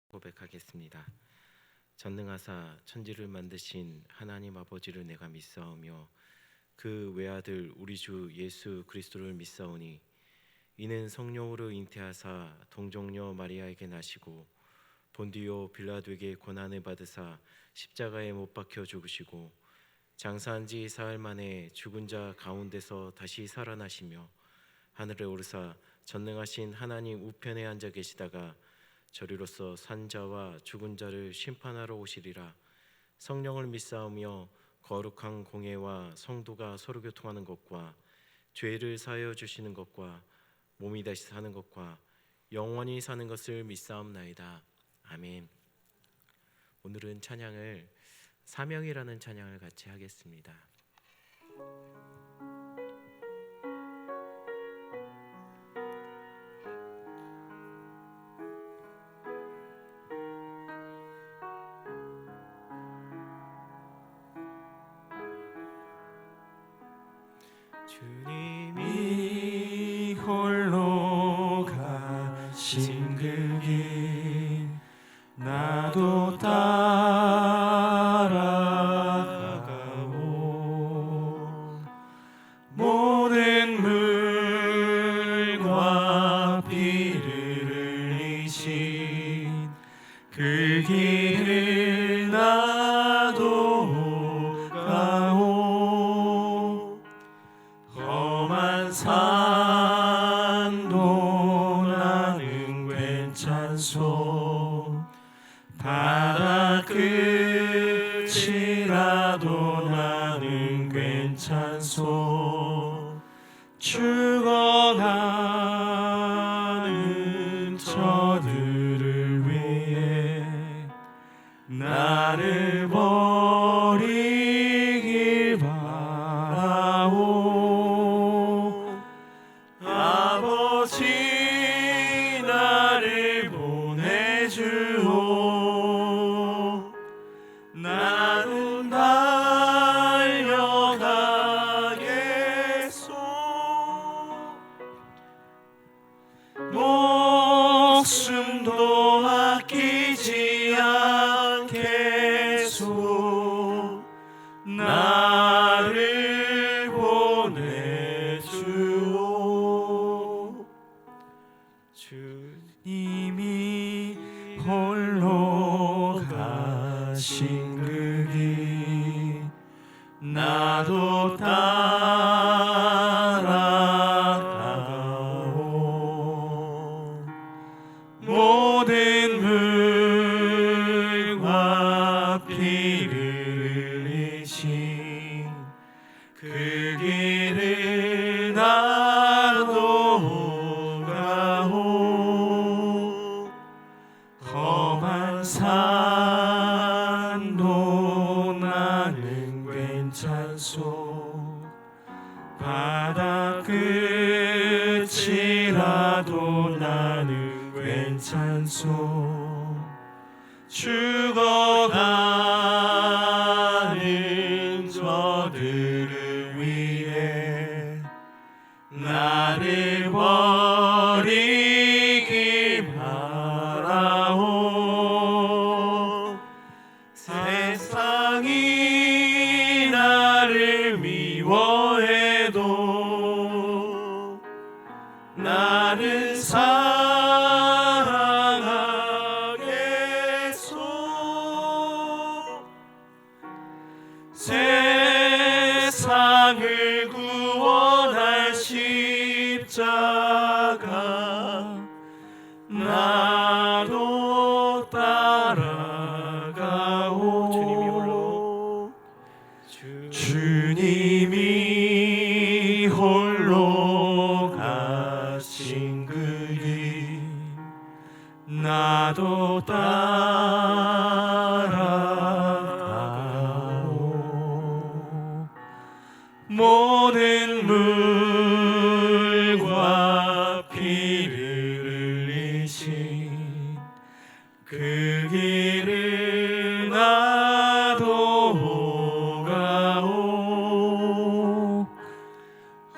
고백하겠습니다. 전능하사 천지를 만드신 하나님 아버지를 내가 믿사오며 그 외아들 우리 주 예수 그리스도를 믿사오니 이는 성령으로 잉태하사 동정녀 마리아에게 나시고 본디오 빌라도에게 고난을 받으사 십자가에 못 박혀 죽으시고 장사한 지 사흘 만에 죽은 자 가운데서 다시 살아나시며 하늘에 오르사 전능하신 하나님 우편에 앉아 계시다가 저리로서 산 자와 죽은 자를 심판하러 오시리라. 성령을 믿사오며 거룩한 공예와 성도가 서로 교통하는 것과 죄를 사하여 주시는 것과 몸이 다시 사는 것과 영원히 사는 것을 믿사옵나이다. 아멘. 오늘은 찬양을 사명이라는 찬양을 같이 하겠습니다. 주님이 홀로 가신 그 길 나도 따라가고 모든 물과 피를 흘리신 그 길을 나도 가오 험한 산도 나는 괜찮소 바다 끝이라도 나는 괜찮소 죽어가는 저들을 위해 나를 버리길 바라오 아버지 나를 보내주오 나는 달려가겠소 목숨도 아끼지 않겠소 나를 보내주오 주님이 홀로 가신 그 길 나도 따라가오 모든 물과 피를 흘리신 그 길을 나도 가오 험한 산도 나는 괜찮소 바다 끝이라도 나는 괜찮소 죽어가는 저들을 위해 나를 버리길 바라오 세상이 나를 미워해도 나는 사랑하겠소 세상을 구원할 십자가 나도 따라가오 주님이 홀로 가신 그 길 나도 따라가오 모든 물과 피를 흘리신 그 길을 나도 가오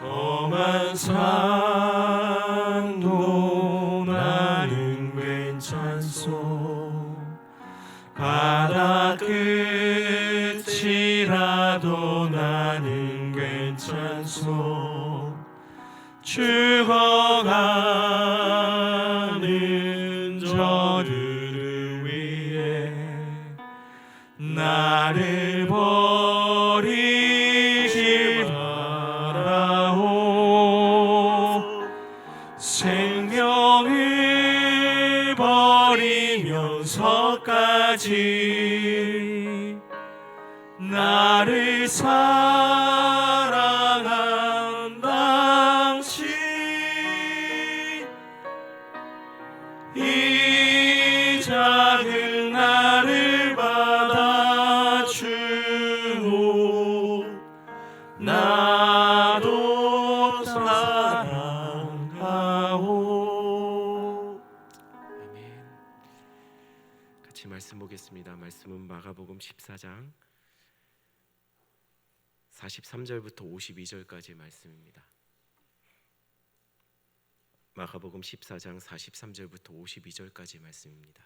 험한 산도 나는 괜찮소 영속 죽어가는 저들을 위해 나를 버리지 말아오. 생명을 버리면서까지 나를 사랑한 당신, 이 작은 나를 받아주고 나도 사랑하오. 아멘. 같이 말씀 보겠습니다. 말씀은 마가복음 14장 43절부터 52절까지 말씀입니다. 마가복음 14장 43절부터 52절까지 말씀입니다.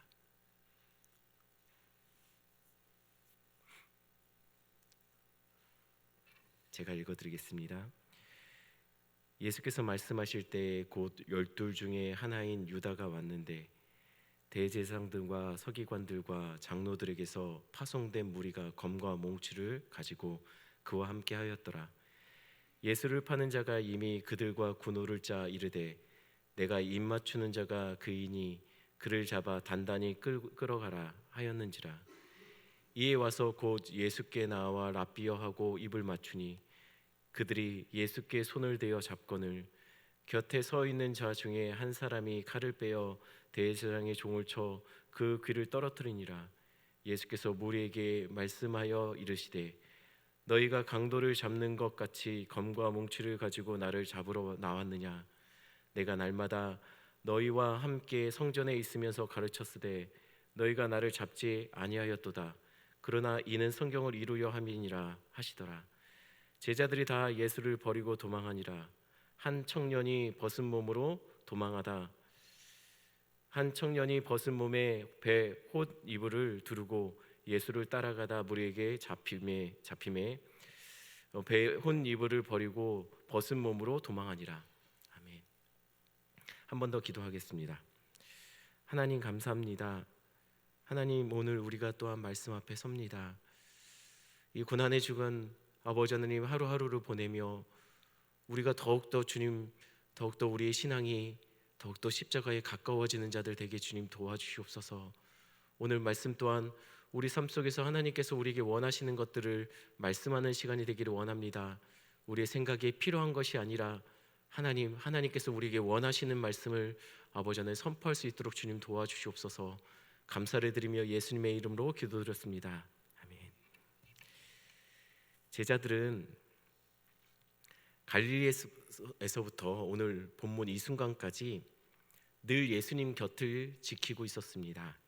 제가 읽어드리겠습니다. 예수께서 말씀하실 때 곧 12 중에 하나인 유다가 왔는데 대제사장들과 서기관들과 장로들에게서 파송된 무리가 검과 몽치를 가지고 그와 함께 하였더라. 예수를 파는 자가 이미 그들과 군호를 짜 이르되 내가 입 맞추는 자가 그이니 그를 잡아 단단히 끌어가라 하였는지라. 이에 와서 곧 예수께 나와 랍비여 하고 입을 맞추니 그들이 예수께 손을 대어 잡거늘 곁에 서 있는 자 중에 한 사람이 칼을 빼어 대제사장의 종을 쳐 그 귀를 떨어뜨리니라. 예수께서 무리에게 말씀하여 이르시되 너희가 강도를 잡는 것 같이 검과 몽치를 가지고 나를 잡으러 나왔느냐. 내가 날마다 너희와 함께 성전에 있으면서 가르쳤으되 너희가 나를 잡지 아니하였도다. 그러나 이는 성경을 이루려 함이니라 하시더라. 제자들이 다 예수를 버리고 도망하니라. 한 청년이 벗은 몸으로 도망하다 한 청년이 벗은 몸에 배 홑 이불을 두르고 예수를 따라가다 무리에게 잡힘에 배 홑 이불을 버리고 벗은 몸으로 도망하니라. 아멘. 한 번 더 기도하겠습니다. 하나님 감사합니다. 하나님, 오늘 우리가 또한 말씀 앞에 섭니다. 이 고난의 주간 아버지 하나님 하루하루를 보내며 우리가 더욱더 주님, 더욱더 우리의 신앙이 더욱더 십자가에 가까워지는 자들 되게 주님 도와주시옵소서. 오늘 말씀 또한 우리 삶 속에서 하나님께서 우리에게 원하시는 것들을 말씀하는 시간이 되기를 원합니다. 우리의 생각에 필요한 것이 아니라 하나님께서 우리에게 원하시는 말씀을 아버지 하나님 선포할 수 있도록 주님 도와주시옵소서. 감사를 드리며 예수님의 이름으로 기도드렸습니다. 아멘. 제자들은 갈릴리에서부터 오늘 본문 이 순간까지 늘 예수님 곁을 지키고 있었습니다.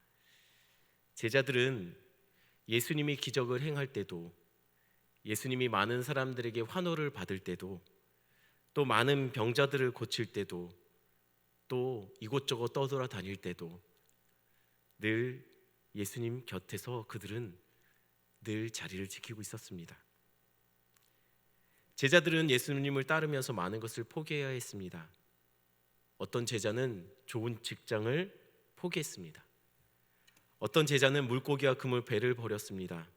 제자들은 예수님이 기적을 행할 때도, 예수님이 많은 사람들에게 환호를 받을 때도, 또 많은 병자들을 고칠 때도, 또 이곳저곳 떠돌아다닐 때도 늘 예수님 곁에서 그들은 늘 자리를 지키고 있었습니다. 제자들은 예수님을 따르면서 많은 것을 포기해야 했습니다. 어떤 제자는 좋은 직장을 포기했습니다. 어떤 제자는 물고기와 그물 배를 버렸습니다.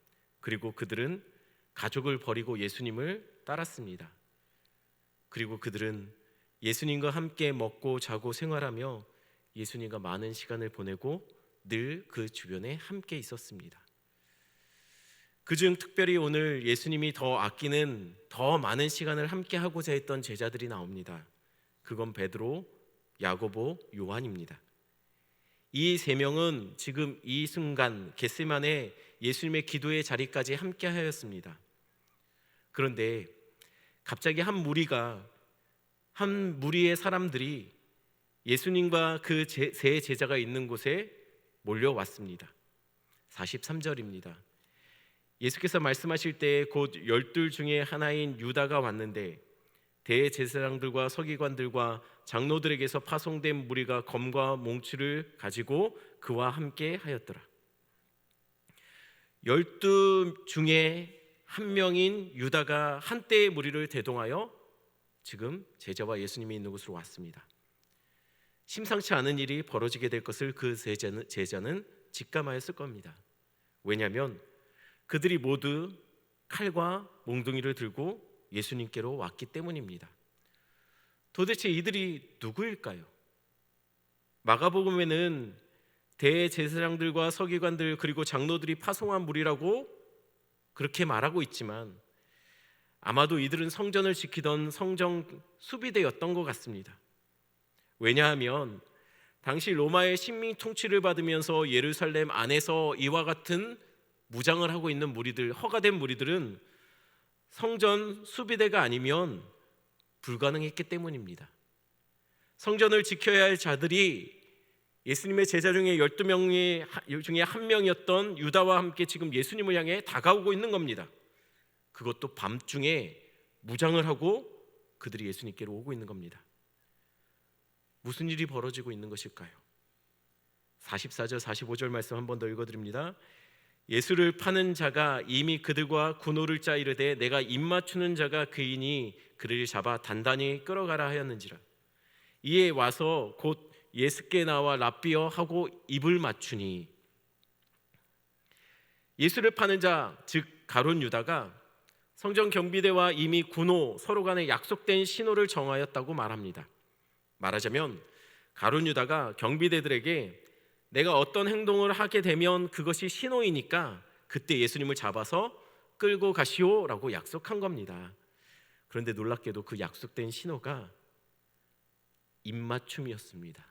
그리고 그들은 가족을 버리고 예수님을 따랐습니다. 그리고 그들은 예수님과 함께 먹고 자고 생활하며 예수님과 많은 시간을 보내고 늘 그 주변에 함께 있었습니다. 그중 특별히 오늘 예수님이 더 아끼는 더 많은 시간을 함께 하고자 했던 제자들이 나옵니다. 그건 베드로, 야고보, 요한입니다. 이 세 명은 지금 이 순간 겟세마네 예수님의 기도의 자리까지 함께 하였습니다. 그런데 갑자기 한 무리의 사람들이 예수님과 그 세 제자가 있는 곳에 몰려왔습니다. 43절입니다. 예수께서 말씀하실 때 곧 12 중에 하나인 유다가 왔는데 대제사장들과 서기관들과 장로들에게서 파송된 무리가 검과 몽치를 가지고 그와 함께 하였더라. 12 중에 한 명인 유다가 한때의 무리를 대동하여 지금 제자와 예수님이 있는 곳으로 왔습니다. 심상치 않은 일이 벌어지게 될 것을 그 제자는 직감하였을 겁니다. 왜냐하면 그들이 모두 칼과 몽둥이를 들고 예수님께로 왔기 때문입니다. 도대체 이들이 누구일까요? 마가복음에는 대제사장들과 서기관들 그리고 장로들이 파송한 무리라고 그렇게 말하고 있지만 아마도 이들은 성전을 지키던 성전 수비대였던 것 같습니다. 왜냐하면 당시 로마의 식민 통치를 받으면서 예루살렘 안에서 이와 같은 무장을 하고 있는 무리들, 허가된 무리들은 성전 수비대가 아니면 불가능했기 때문입니다. 성전을 지켜야 할 자들이 예수님의 제자 중에 12명 중에 한 명이었던 유다와 함께 지금 예수님을 향해 다가오고 있는 겁니다. 그것도 밤중에 무장을 하고 그들이 예수님께로 오고 있는 겁니다. 무슨 일이 벌어지고 있는 것일까요? 44절 45절 말씀 한 번 더 읽어드립니다. 예수를 파는 자가 이미 그들과 군호를 짜 이르되 내가 입맞추는 자가 그이니 그를 잡아 단단히 끌어가라 하였는지라. 이에 와서 곧 예수께 나와 랍비어 하고 입을 맞추니. 예수를 파는 자 즉 가룟 유다가 성전 경비대와 이미 군호 서로 간에 약속된 신호를 정하였다고 말합니다. 말하자면 가룟 유다가 경비대들에게 내가 어떤 행동을 하게 되면 그것이 신호이니까 그때 예수님을 잡아서 끌고 가시오라고 약속한 겁니다. 그런데 놀랍게도 그 약속된 신호가 입맞춤이었습니다.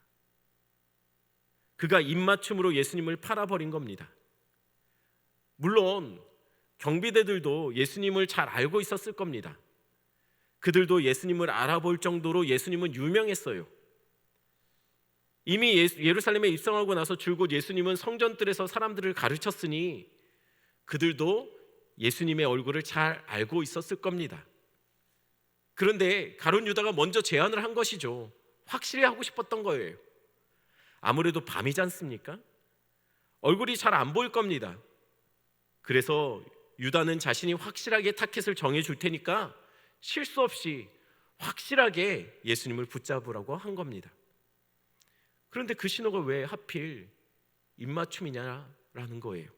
그가 입맞춤으로 예수님을 팔아버린 겁니다. 물론 경비대들도 예수님을 잘 알고 있었을 겁니다. 그들도 예수님을 알아볼 정도로 예수님은 유명했어요. 이미 예루살렘에 입성하고 나서 줄곧 예수님은 성전뜰에서 사람들을 가르쳤으니 그들도 예수님의 얼굴을 잘 알고 있었을 겁니다. 그런데 가룟 유다가 먼저 제안을 한 것이죠. 확실히 하고 싶었던 거예요. 아무래도 밤이지 않습니까? 얼굴이 잘 안 보일 겁니다. 그래서 유다는 자신이 확실하게 타켓을 정해줄 테니까 실수 없이 확실하게 예수님을 붙잡으라고 한 겁니다. 그런데 그 신호가 왜 하필 입맞춤이냐라는 거예요.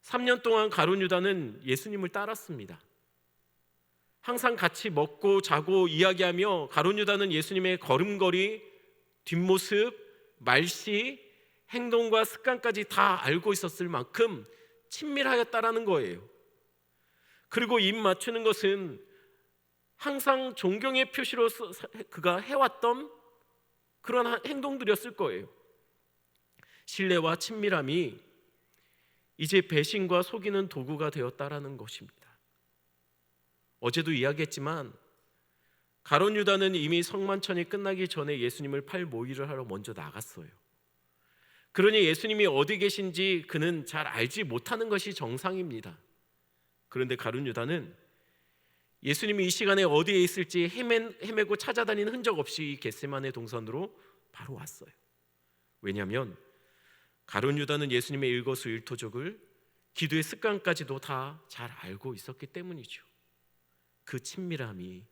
3년 동안 가룟 유다는 예수님을 따랐습니다. 항상 같이 먹고 자고 이야기하며 가룟 유다는 예수님의 걸음걸이, 뒷모습, 말씨, 행동과 습관까지 다 알고 있었을 만큼 친밀하였다라는 거예요. 그리고 입 맞추는 것은 항상 존경의 표시로 그가 해왔던 그런 행동들이었을 거예요. 신뢰와 친밀함이 이제 배신과 속이는 도구가 되었다라는 것입니다. 어제도 이야기했지만 가룟 유다는 이미 성만찬이 끝나기 전에 예수님을 팔 모의를 하러 먼저 나갔어요. 그러니 예수님이 어디 계신지 그는 잘 알지 못하는 것이 정상입니다. 그런데 가룟 유다는 예수님이 이 시간에 어디에 있을지 헤매고 찾아다니는 흔적 없이 겟세마네 동산으로 바로 왔어요. 왜냐하면 가룟 유다는 예수님의 일거수일투족을 기도의 습관까지도 다 잘 알고 있었기 때문이죠. 그 친밀함이,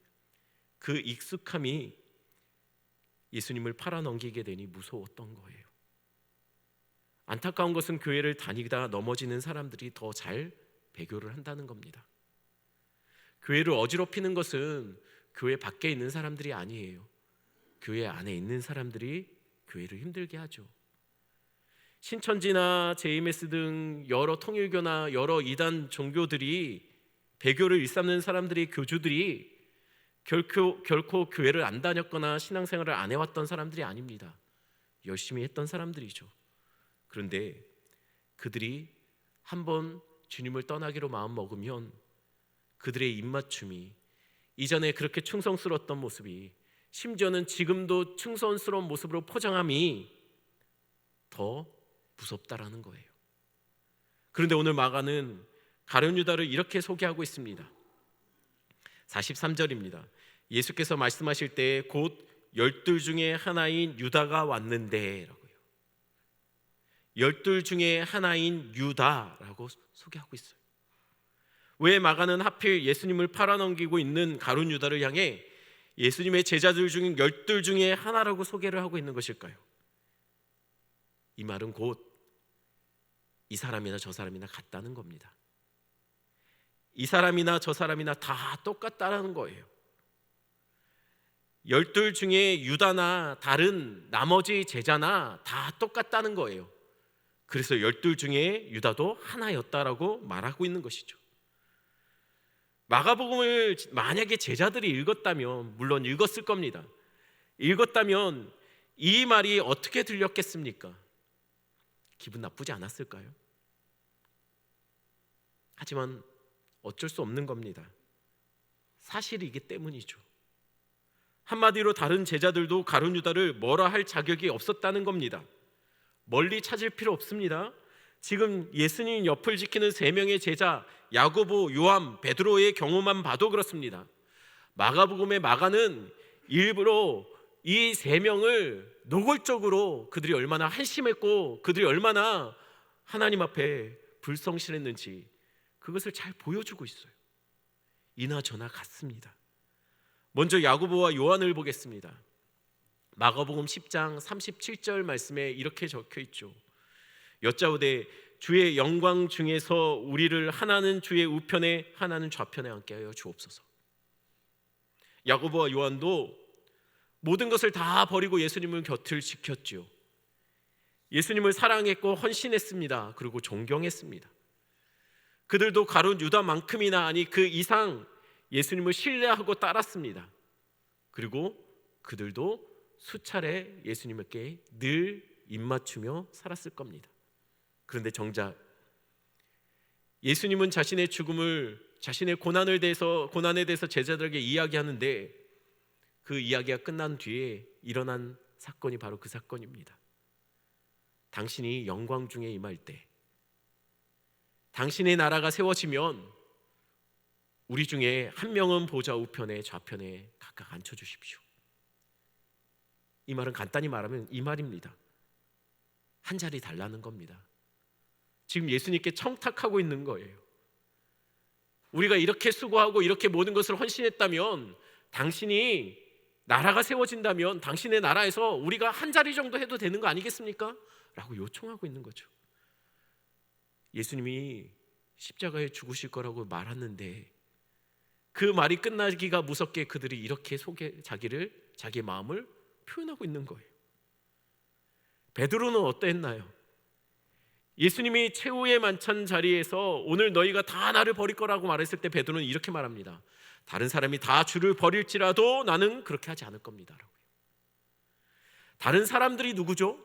그 익숙함이 예수님을 팔아넘기게 되니 무서웠던 거예요. 안타까운 것은 교회를 다니다 넘어지는 사람들이 더 잘 배교를 한다는 겁니다. 교회를 어지럽히는 것은 교회 밖에 있는 사람들이 아니에요. 교회 안에 있는 사람들이 교회를 힘들게 하죠. 신천지나 JMS 등 여러 통일교나 여러 이단 종교들이 배교를 일삼는 사람들이, 교주들이 결코 교회를 안 다녔거나 신앙생활을 안 해왔던 사람들이 아닙니다. 열심히 했던 사람들이죠. 그런데 그들이 한번 주님을 떠나기로 마음먹으면 그들의 입맞춤이 이전에 그렇게 충성스러웠던 모습이, 심지어는 지금도 충성스러운 모습으로 포장함이 더 무섭다라는 거예요. 그런데 오늘 마가는 가룟 유다를 이렇게 소개하고 있습니다. 43절입니다. 예수께서 말씀하실 때 곧 12 중에 하나인 유다가 왔는데 라고요. 12 중에 하나인 유다라고 소개하고 있어요. 왜 마가는 하필 예수님을 팔아넘기고 있는 가룟 유다를 향해 예수님의 제자들 중 10 중에 하나라고 소개를 하고 있는 것일까요? 이 말은 곧 이 사람이나 저 사람이나 같다는 겁니다. 이 사람이나 저 사람이나 다 똑같다는 거예요. 10 중에 유다나 다른 나머지 제자나 다 똑같다는 거예요. 그래서 10 중에 유다도 하나였다라고 말하고 있는 것이죠. 마가복음을 만약에 제자들이 읽었다면, 물론 읽었을 겁니다. 읽었다면 이 말이 어떻게 들렸겠습니까? 기분 나쁘지 않았을까요? 하지만 어쩔 수 없는 겁니다. 사실이기 때문이죠. 한마디로 다른 제자들도 가룟 유다를 뭐라 할 자격이 없었다는 겁니다. 멀리 찾을 필요 없습니다. 지금 예수님 옆을 지키는 3명의 제자 야고보, 요한, 베드로의 경우만 봐도 그렇습니다. 마가복음의 마가는 일부러 이 3명을 노골적으로 그들이 얼마나 한심했고 그들이 얼마나 하나님 앞에 불성실했는지 그것을 잘 보여주고 있어요. 이나 저나 같습니다. 먼저 야고보와 요한을 보겠습니다. 마가복음 10장 37절 말씀에 이렇게 적혀 있죠. 여짜오되 주의 영광 중에서 우리를 하나는 주의 우편에 하나는 좌편에 앉게 하여 주옵소서. 야고보와 요한도 모든 것을 다 버리고 예수님을 곁을 지켰죠. 예수님을 사랑했고 헌신했습니다. 그리고 존경했습니다. 그들도 가룟 유다만큼이나 아니 그 이상 예수님을 신뢰하고 따랐습니다. 그리고 그들도 수차례 예수님께 늘 입맞추며 살았을 겁니다. 그런데 정작 예수님은 자신의 죽음을, 자신의 고난에 대해서 제자들에게 이야기하는데 그 이야기가 끝난 뒤에 일어난 사건이 바로 그 사건입니다. 당신이 영광 중에 임할 때, 당신의 나라가 세워지면 우리 중에 한 명은 보좌 우편에 좌편에 각각 앉혀주십시오. 이 말은 간단히 말하면 이 말입니다. 한 자리 달라는 겁니다. 지금 예수님께 청탁하고 있는 거예요. 우리가 이렇게 수고하고 이렇게 모든 것을 헌신했다면, 당신이 나라가 세워진다면 당신의 나라에서 우리가 한 자리 정도 해도 되는 거 아니겠습니까? 라고 요청하고 있는 거죠. 예수님이 십자가에 죽으실 거라고 말하는데 그 말이 끝나기가 무섭게 그들이 이렇게 자기의 마음을 표현하고 있는 거예요. 베드로는 어땠나요? 예수님이 최후의 만찬 자리에서 오늘 너희가 다 나를 버릴 거라고 말했을 때 베드로는 이렇게 말합니다. 다른 사람이 다 주를 버릴지라도 나는 그렇게 하지 않을 겁니다. 다른 사람들이 누구죠?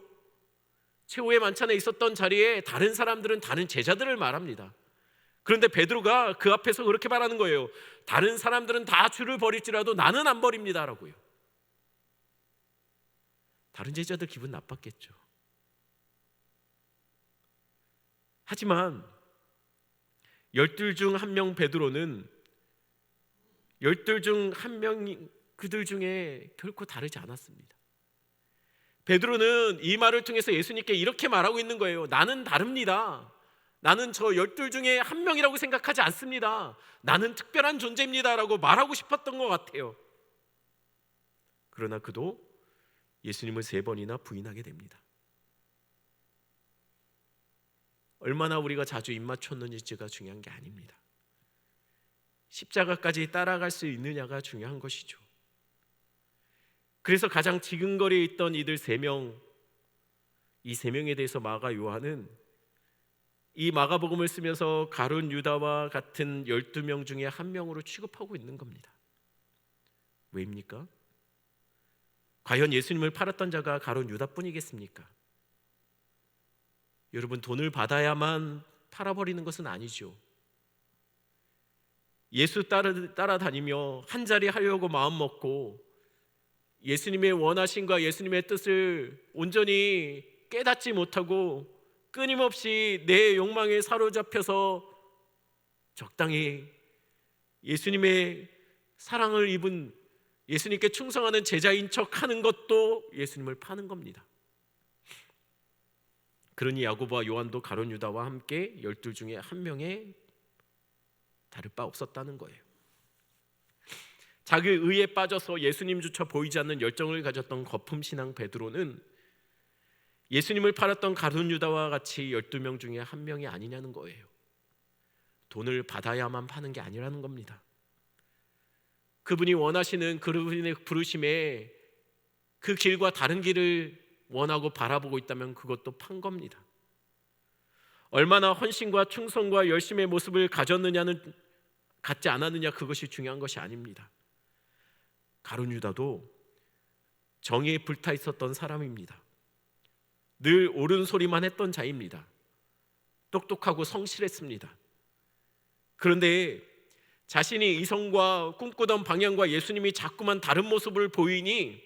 최후의 만찬에 있었던 자리에 다른 사람들은 다른 제자들을 말합니다. 그런데 베드로가 그 앞에서 그렇게 말하는 거예요. 다른 사람들은 다 주를 버릴지라도 나는 안 버립니다 라고요. 다른 제자들 기분 나빴겠죠. 하지만 10 중 1명 베드로는 10 중 1명이 그들 중에 결코 다르지 않았습니다. 베드로는 이 말을 통해서 예수님께 이렇게 말하고 있는 거예요. 나는 다릅니다. 나는 저 10 중에 1명이라고 생각하지 않습니다. 나는 특별한 존재입니다 라고 말하고 싶었던 것 같아요. 그러나 그도 예수님을 3번이나 부인하게 됩니다. 얼마나 우리가 자주 입맞췄는지가 중요한 게 아닙니다. 십자가까지 따라갈 수 있느냐가 중요한 것이죠. 그래서 가장 지근거리에 있던 이들 3명, 이 3명에 대해서 마가 요한은 이 마가복음을 쓰면서 가룟 유다와 같은 12명 중에 1명으로 취급하고 있는 겁니다. 왜입니까? 과연 예수님을 팔았던 자가 가룟 유다뿐이겠습니까? 여러분, 돈을 받아야만 팔아버리는 것은 아니죠. 예수 따라다니며 한 자리 하려고 마음먹고 예수님의 원하심과 예수님의 뜻을 온전히 깨닫지 못하고 끊임없이 내 욕망에 사로잡혀서 적당히 예수님의 사랑을 입은 예수님께 충성하는 제자인 척하는 것도 예수님을 파는 겁니다. 그러니 야고보와 요한도 가룟 유다와 함께 12 중에 1명의 다를 바 없었다는 거예요. 자기 의에 빠져서 예수님조차 보이지 않는 열정을 가졌던 거품신앙 베드로는 예수님을 팔았던 가룟 유다와 같이 12명 중에 한 명이 아니냐는 거예요. 돈을 받아야만 파는 게 아니라는 겁니다. 그분이 원하시는 그분의 부르심에 그 길과 다른 길을 원하고 바라보고 있다면 그것도 판 겁니다. 얼마나 헌신과 충성과 열심의 모습을 갖지 않았느냐, 그것이 중요한 것이 아닙니다. 가룟 유다도 정의에 불타 있었던 사람입니다. 늘 옳은 소리만 했던 자입니다. 똑똑하고 성실했습니다. 그런데 자신이 이성과 꿈꾸던 방향과 예수님이 자꾸만 다른 모습을 보이니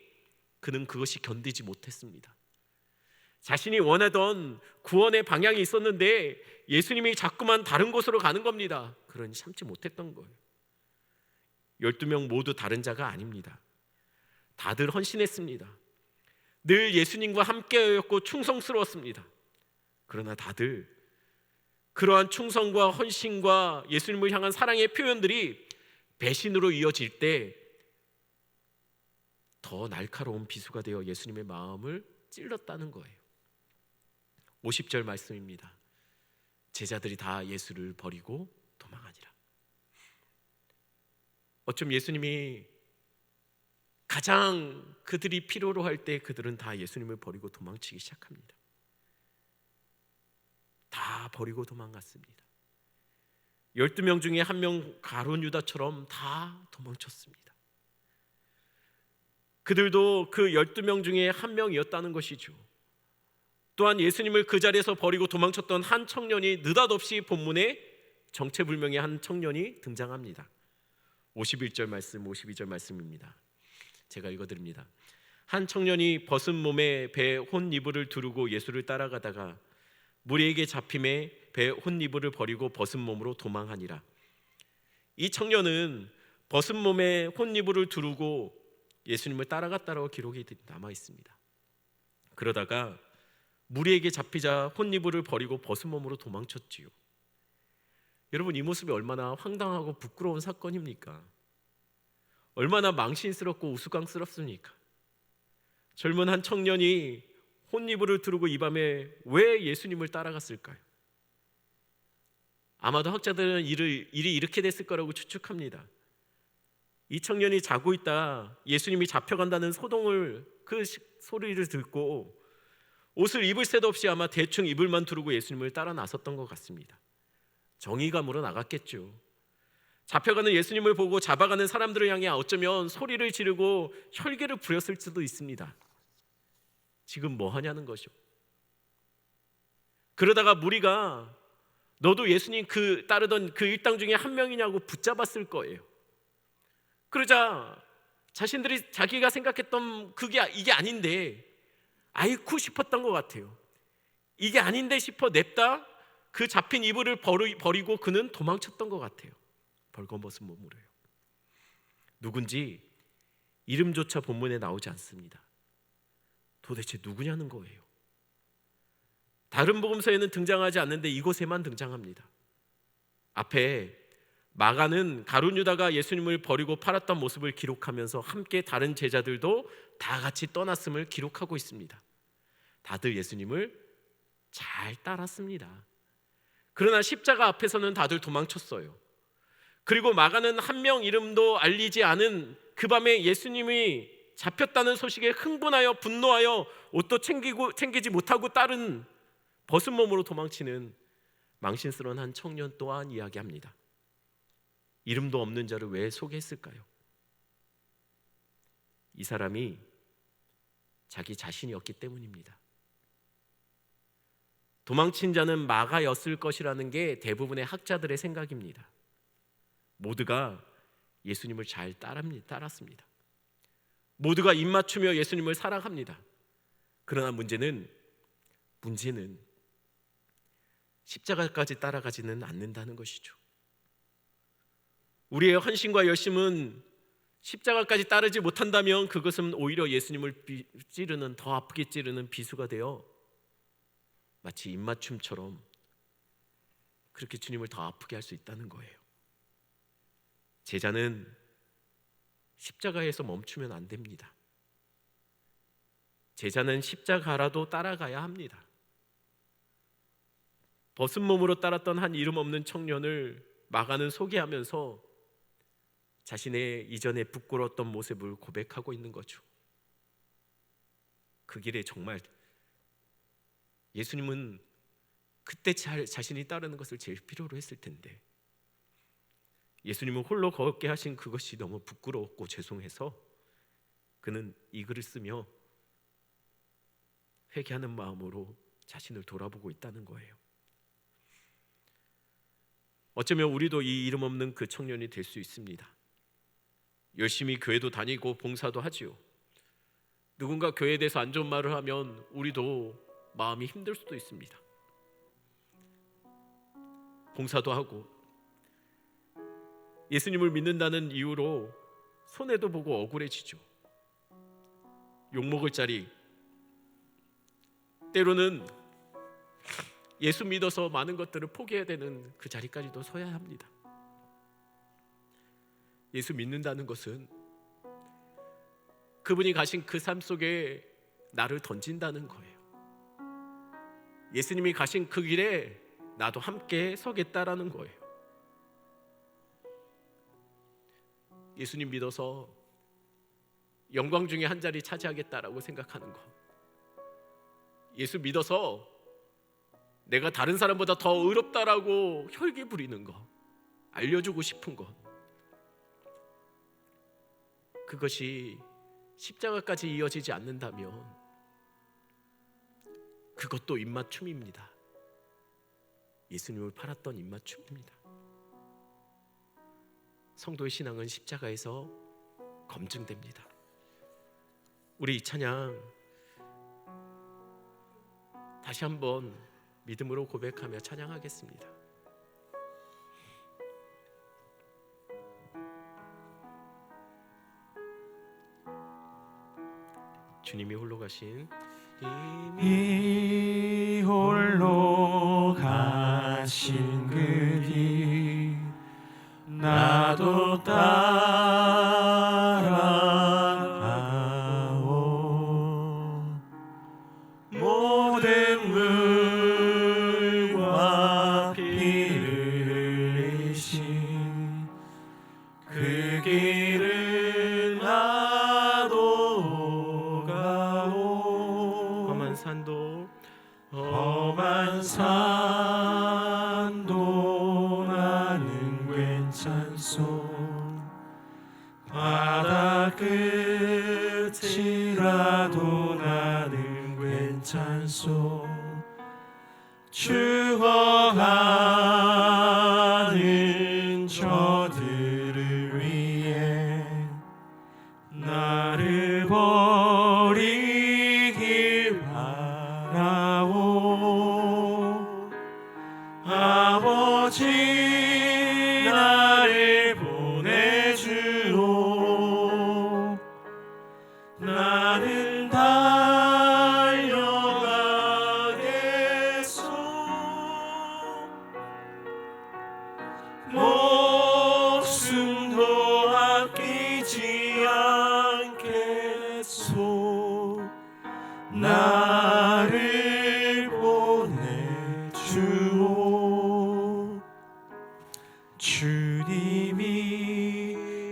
그는 그것이 견디지 못했습니다. 자신이 원하던 구원의 방향이 있었는데 예수님이 자꾸만 다른 곳으로 가는 겁니다. 그러니 참지 못했던 거예요. 12명 모두 다른 자가 아닙니다. 다들 헌신했습니다. 늘 예수님과 함께였고 충성스러웠습니다. 그러나 다들 그러한 충성과 헌신과 예수님을 향한 사랑의 표현들이 배신으로 이어질 때 더 날카로운 비수가 되어 예수님의 마음을 찔렀다는 거예요. 50절 말씀입니다. 제자들이 다 예수를 버리고 도망하니라. 어쩜 예수님이 가장 그들이 필요로 할 때 그들은 다 예수님을 버리고 도망치기 시작합니다. 다 버리고 도망갔습니다. 12명 중에 한 명 가룟 유다처럼 다 도망쳤습니다. 그들도 그 12명 중에 한 명이었다는 것이죠. 또한 예수님을 그 자리에서 버리고 도망쳤던 한 청년이 느닷없이 본문에 정체불명의 한 청년이 등장합니다. 51절 말씀, 52절 말씀입니다. 제가 읽어드립니다. 한 청년이 벗은 몸에 배에 혼이불을 두르고 예수를 따라가다가 무리에게 잡힘에 배에 혼이불을 버리고 벗은 몸으로 도망하니라. 이 청년은 벗은 몸에 혼이불을 두르고 예수님을 따라갔다라고 기록이 남아 있습니다. 그러다가 무리에게 잡히자 혼이불을 버리고 벗은 몸으로 도망쳤지요. 여러분, 이 모습이 얼마나 황당하고 부끄러운 사건입니까? 얼마나 망신스럽고 우스꽝스럽습니까? 젊은 한 청년이 혼이불을 두르고 이 밤에 왜 예수님을 따라갔을까요? 아마도 학자들은 일이 이렇게 됐을 거라고 추측합니다. 이 청년이 자고 있다 예수님이 잡혀간다는 그 소리를 듣고 옷을 입을 새도 없이 아마 대충 이불만 두르고 예수님을 따라 나섰던 것 같습니다. 정의감으로 나갔겠죠. 잡혀가는 예수님을 보고 잡아가는 사람들을 향해 어쩌면 소리를 지르고 혈기를 부렸을 수도 있습니다. 지금 뭐 하냐는 것이죠. 그러다가 무리가 너도 예수님 따르던 그 일당 중에 한 명이냐고 붙잡았을 거예요. 그러자 자기가 생각했던 이게 아닌데 아이쿠 싶었던 것 같아요. 이게 아닌데 싶어 냅다 그 잡힌 이불을 버리고 그는 도망쳤던 것 같아요. 벌거벗은 몸으로요. 누군지 이름조차 본문에 나오지 않습니다. 도대체 누구냐는 거예요. 다른 복음서에는 등장하지 않는데 이곳에만 등장합니다. 앞에 마가는 가룟 유다가 예수님을 버리고 팔았던 모습을 기록하면서 함께 다른 제자들도 다 같이 떠났음을 기록하고 있습니다. 다들 예수님을 잘 따랐습니다. 그러나 십자가 앞에서는 다들 도망쳤어요. 그리고 마가는 한 명 이름도 알리지 않은 그 밤에 예수님이 잡혔다는 소식에 흥분하여 분노하여 옷도 챙기지 못하고 따른 벗은 몸으로 도망치는 망신스러운 한 청년 또한 이야기합니다. 이름도 없는 자를 왜 소개했을까요? 이 사람이 자기 자신이었기 때문입니다. 도망친 자는 마가였을 것이라는 게 대부분의 학자들의 생각입니다. 모두가 예수님을 잘 따랐습니다. 모두가 입맞추며 예수님을 사랑합니다. 그러나 문제는 십자가까지 따라가지는 않는다는 것이죠. 우리의 헌신과 열심은 십자가까지 따르지 못한다면 그것은 오히려 예수님을 더 아프게 찌르는 비수가 되어 마치 입맞춤처럼 그렇게 주님을 더 아프게 할 수 있다는 거예요. 제자는 십자가에서 멈추면 안 됩니다. 제자는 십자가라도 따라가야 합니다. 벗은 몸으로 따랐던 한 이름 없는 청년을 마가는 소개하면서 자신의 이전에 부끄러웠던 모습을 고백하고 있는 거죠. 그 길에 정말 예수님은 그때 자신이 따르는 것을 제일 필요로 했을 텐데 예수님은 홀로 걷게 하신 그것이 너무 부끄러웠고 죄송해서 그는 이 글을 쓰며 회개하는 마음으로 자신을 돌아보고 있다는 거예요. 어쩌면 우리도 이 이름 없는 그 청년이 될 수 있습니다. 열심히 교회도 다니고 봉사도 하지요. 누군가 교회에 대해서 안 좋은 말을 하면 우리도 마음이 힘들 수도 있습니다. 봉사도 하고 예수님을 믿는다는 이유로 손해도 보고 억울해지죠. 욕먹을 자리, 때로는 예수 믿어서 많은 것들을 포기해야 되는 그 자리까지도 서야 합니다. 예수 믿는다는 것은 그분이 가신 그 삶 속에 나를 던진다는 거예요. 예수님이 가신 그 길에 나도 함께 서겠다라는 거예요. 예수님 믿어서 영광 중에 한 자리 차지하겠다라고 생각하는 것, 예수 믿어서 내가 다른 사람보다 더 의롭다라고 혈기 부리는 것, 알려주고 싶은 것, 그것이 십자가까지 이어지지 않는다면 그것도 입맞춤입니다. 예수님을 팔았던 입맞춤입니다. 성도의 신앙은 십자가에서 검증됩니다. 우리 이 찬양 다시 한번 믿음으로 고백하며 찬양하겠습니다. 주님이 홀로 가신 이 홀로 가신 그 길 나도 따라가오. 모든 물과 피를 흘리신 그 길을 나도 가오. 험한 산도 험한 산도 나는 괜찮소. 바다 끝이라도 나는 괜찮소. 죽어가는 저들을 위해 나를 버리길 바라오. 아버지 나를 보내주오. 나는 달려가겠소. 목숨도 아끼지 않겠소. 나를 보내주오. 주님이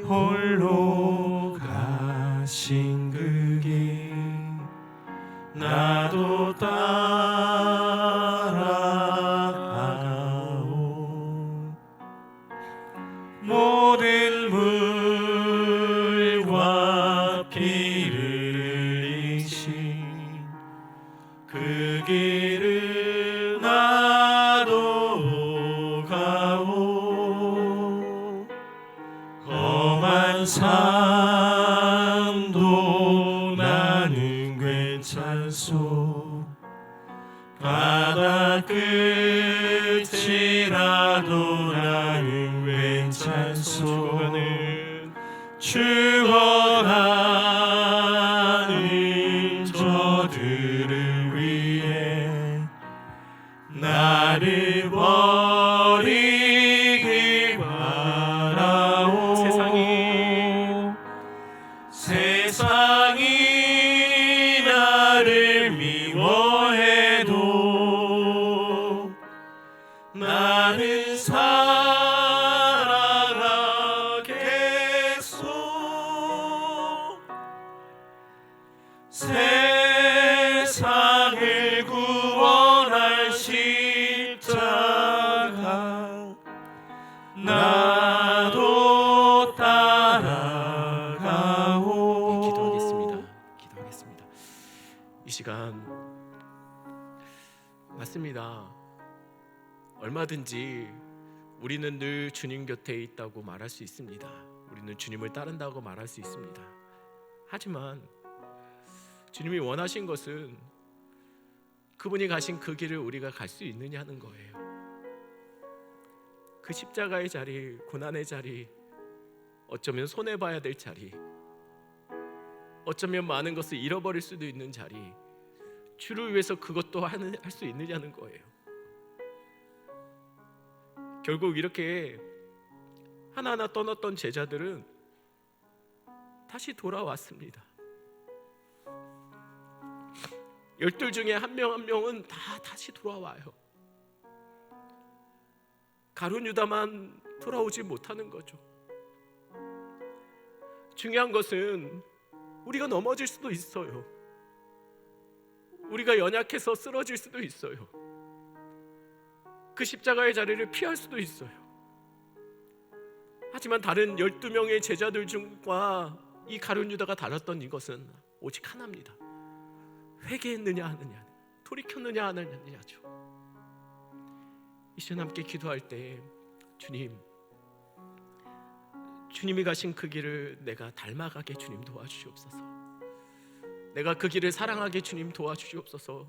홀로 가신 그 길 나도 따라가오. 모든 물과 피를 흘리신 그 길을 나도 가오. 험한 산도 나는 괜찮소. 바다 끝이라도 나는 괜찮소. 죽어가는 저들을 위해 나를 버리길 바라오. 맞습니다. 얼마든지 우리는 늘 주님 곁에 있다고 말할 수 있습니다. 우리는 주님을 따른다고 말할 수 있습니다. 하지만 주님이 원하신 것은 그분이 가신 그 길을 우리가 갈 수 있느냐는 거예요. 그 십자가의 자리, 고난의 자리, 어쩌면 손해봐야 될 자리, 어쩌면 많은 것을 잃어버릴 수도 있는 자리, 주를 위해서 그것도 할 수 있느냐는 거예요. 결국 이렇게 하나하나 떠났던 제자들은 다시 돌아왔습니다. 12 중에 한 명 한 명은 다 다시 돌아와요. 가룟 유다만 돌아오지 못하는 거죠. 중요한 것은 우리가 넘어질 수도 있어요. 우리가 연약해서 쓰러질 수도 있어요. 그 십자가의 자리를 피할 수도 있어요. 하지만 다른 12명의 제자들 중과 이 가룟 유다가 달랐던 이것은 오직 하나입니다. 회개했느냐 하느냐, 돌이켰느냐 안 하느냐죠. 이 시간 함께 기도할 때 주님이 가신 그 길을 내가 닮아가게 주님 도와주시옵소서. 내가 그 길을 사랑하게 주님 도와주시옵소서.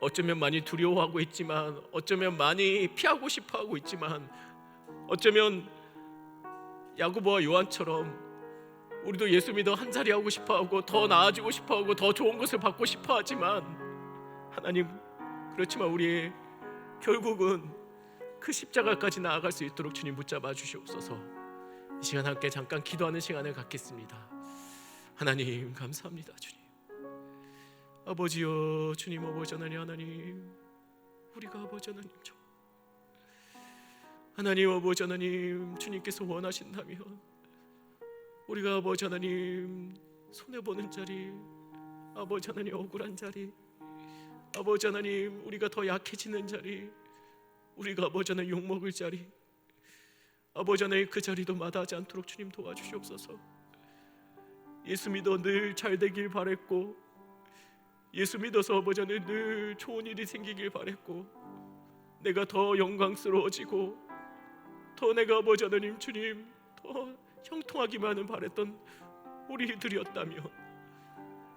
어쩌면 많이 두려워하고 있지만, 어쩌면 많이 피하고 싶어하고 있지만, 어쩌면 야고보와 요한처럼 우리도 예수 믿어 한 자리 하고 싶어하고 더 나아지고 싶어하고 더 좋은 것을 받고 싶어하지만, 하나님, 그렇지만 우리의 결국은 그 십자가까지 나아갈 수 있도록 주님 붙잡아 주시옵소서. 이 시간 함께 잠깐 기도하는 시간을 갖겠습니다. 하나님 감사합니다. 주님 아버지여, 주님 아버지 하나님, 우리가 아버지 하나님 아버지 하나님, 주님께서 원하신다면 우리가 아버지 하나님 손해보는 자리, 아버지 하나님 억울한 자리, 아버지 하나님 우리가 더 약해지는 자리, 우리가 아버지 하나님 욕먹을 자리, 아버지 하나님 그 자리도 마다하지 않도록 주님 도와주시옵소서. 예수 믿어 늘 잘되길 바랬고, 예수 믿어서 아버지 하나님 늘 좋은 일이 생기길 바랬고, 내가 더 영광스러워지고 더 내가 아버지 하나님 주님 더 형통하기만을 바랬던 우리들이었다면,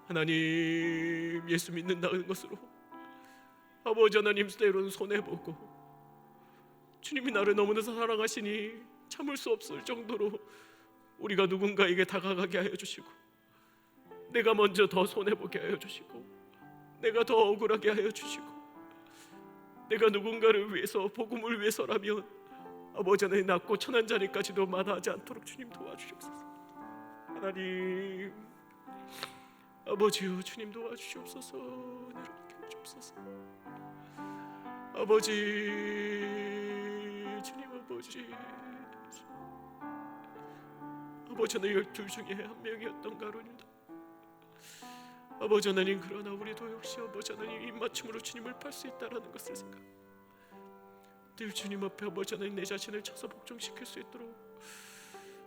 하나님 예수 믿는다는 것으로 아버지 하나님 때로는 손해보고, 주님이 나를 너무나 사랑하시니 참을 수 없을 정도로 우리가 누군가에게 다가가게 하여 주시고, 내가 먼저 더 손해보게 하여 주시고, 내가 더 억울하게 하여 주시고, 내가 누군가를 위해서, 복음을 위해서라면 아버지 하나님 낮고 천한 자리까지도 마다하지 않도록 주님 도와주시옵소서. 하나님 아버지요, 주님 도와주시옵소서. 이렇게 해주옵소서. 아버지, 주님 아버지, 아버지 하나님 12 중에 한 명이었던 가룟 유다, 아버지 하나님, 그러나 우리도 역시 아버지 하나님 입맞춤으로 주님을 팔 수 있다라는 것을 생각, 늘 주님 앞에 아버지 하나님 내 자신을 쳐서 복종시킬 수 있도록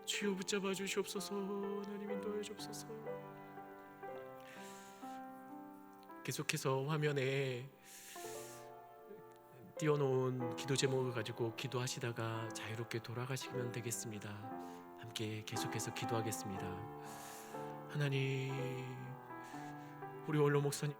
주여 붙잡아 주시옵소서. 하나님 인도해 주옵소서. 계속해서 화면에 띄워놓은 기도 제목을 가지고 기도하시다가 자유롭게 돌아가시면 되겠습니다. 함께 계속해서 기도하겠습니다. 하나님, 우리 원로 목사님